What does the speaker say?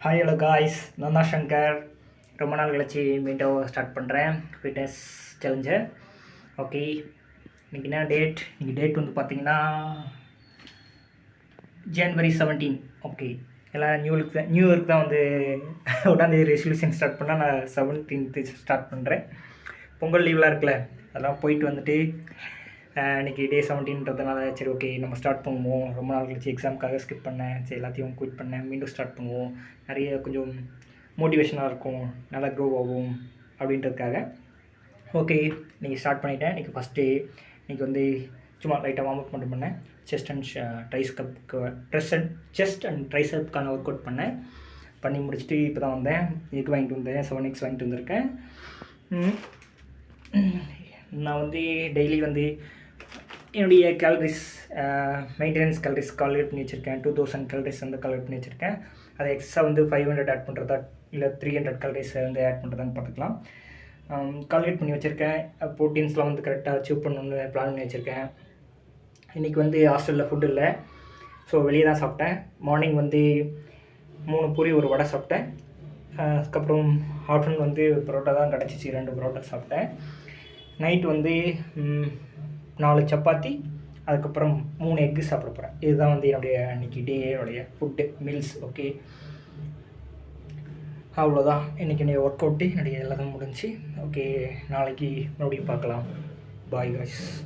Hi hello guys, நான் தான் ஷங்கர். ரொம்ப நாள் கழிச்சு மீண்டும் ஸ்டார்ட் பண்ணுறேன் ஃபிட்னஸ் சேலஞ்சர். ஓகே, இன்றைக்கி என்ன டேட்? இன்றைக்கி டேட் வந்து பார்த்திங்கன்னா January 17. ஓகே, எல்லாம் நியூ இயர்க்கு தான் வந்து 1ஆம் தேதி ரெசல்யூஷன் ஸ்டார்ட் பண்ணால் நான் 17th ஸ்டார்ட் பண்ணுறேன். பொங்கல் லீவ்லாம் இருக்குல்ல, அதெல்லாம் போயிட்டு வந்துட்டு இன்றைக்கி டே 17ன்றதுனால சரி ஓகே நம்ம ஸ்டார்ட் பண்ணுவோம். ரொம்ப நாள் கழிச்சு எக்ஸாமுக்காக ஸ்கிப் பண்ணேன், சரி எல்லாத்தையும் குவிட் பண்ணேன், மீண்டும் ஸ்டார்ட் பண்ணுவோம். நிறைய கொஞ்சம் மோட்டிவேஷனாக இருக்கும், நல்லா க்ரோ ஆகும் அப்படின்றதுக்காக. ஓகே, இன்றைக்கி ஸ்டார்ட் பண்ணிட்டேன். இன்றைக்கி ஃபஸ்ட் டே. இன்றைக்கி வந்து சும்மா லைட்டாக வார்ம் அப் மட்டும் பண்ணேன். செஸ்ட் அண்ட் ட்ரைசப்க்கான ஒர்க் அவுட் பண்ணி முடிச்சுட்டு இப்போ தான் வந்தேன். இதுக்கு வாங்கிட்டு வந்தேன், 7X வாங்கிட்டு வந்திருக்கேன். நான் வந்து டெய்லி வந்து என்னுடைய கேலரிஸ் மெயின்டெனன்ஸ் கேலரிஸ் கால்குலேட் பண்ணி வச்சுருக்கேன். 2000 கேலரிஸ் வந்து கால்குலேட் பண்ணி வச்சுருக்கேன். அதை எக்ஸ்ட்ரா வந்து 500 ஆட் பண்ணுறதா இல்லை 300 கேலரிஸை வந்து ஆட் பண்ணுறதான்னு பார்த்துக்கலாம். கால்குலேட் பண்ணி வச்சுருக்கேன். ப்ரோட்டீன்ஸ்லாம் வந்து கரெக்டாக அச்சீவ் பண்ணணுன்னு பிளான் பண்ணி வச்சுருக்கேன். இன்றைக்கி வந்து ஹாஸ்டலில் ஃபுட் இல்லை, ஸோ வெளியே தான் சாப்பிட்டேன். மார்னிங் வந்து 3 பூரி 1 வடை சாப்பிட்டேன். அதுக்கப்புறம் ஆஃப்டர்நூன் வந்து பரோட்டா தான் கிடச்சிச்சு, 2 பரோட்டா சாப்பிட்டேன். நைட் வந்து 4 சப்பாத்தி, அதுக்கப்புறம் 3 எக்கு சாப்பிட போகிறேன். இதுதான் வந்து என்னுடைய இன்றைக்கி டேயோடைய ஃபுட்டு மீல்ஸ். ஓகே, அவ்வளோதான். இன்றைக்கி என்னுடைய ஒர்க் அவுட்டு என்னுடைய எல்லாம் முடிஞ்சு. ஓகே, நாளைக்கு மறுபடியும் பார்க்கலாம். Bye guys.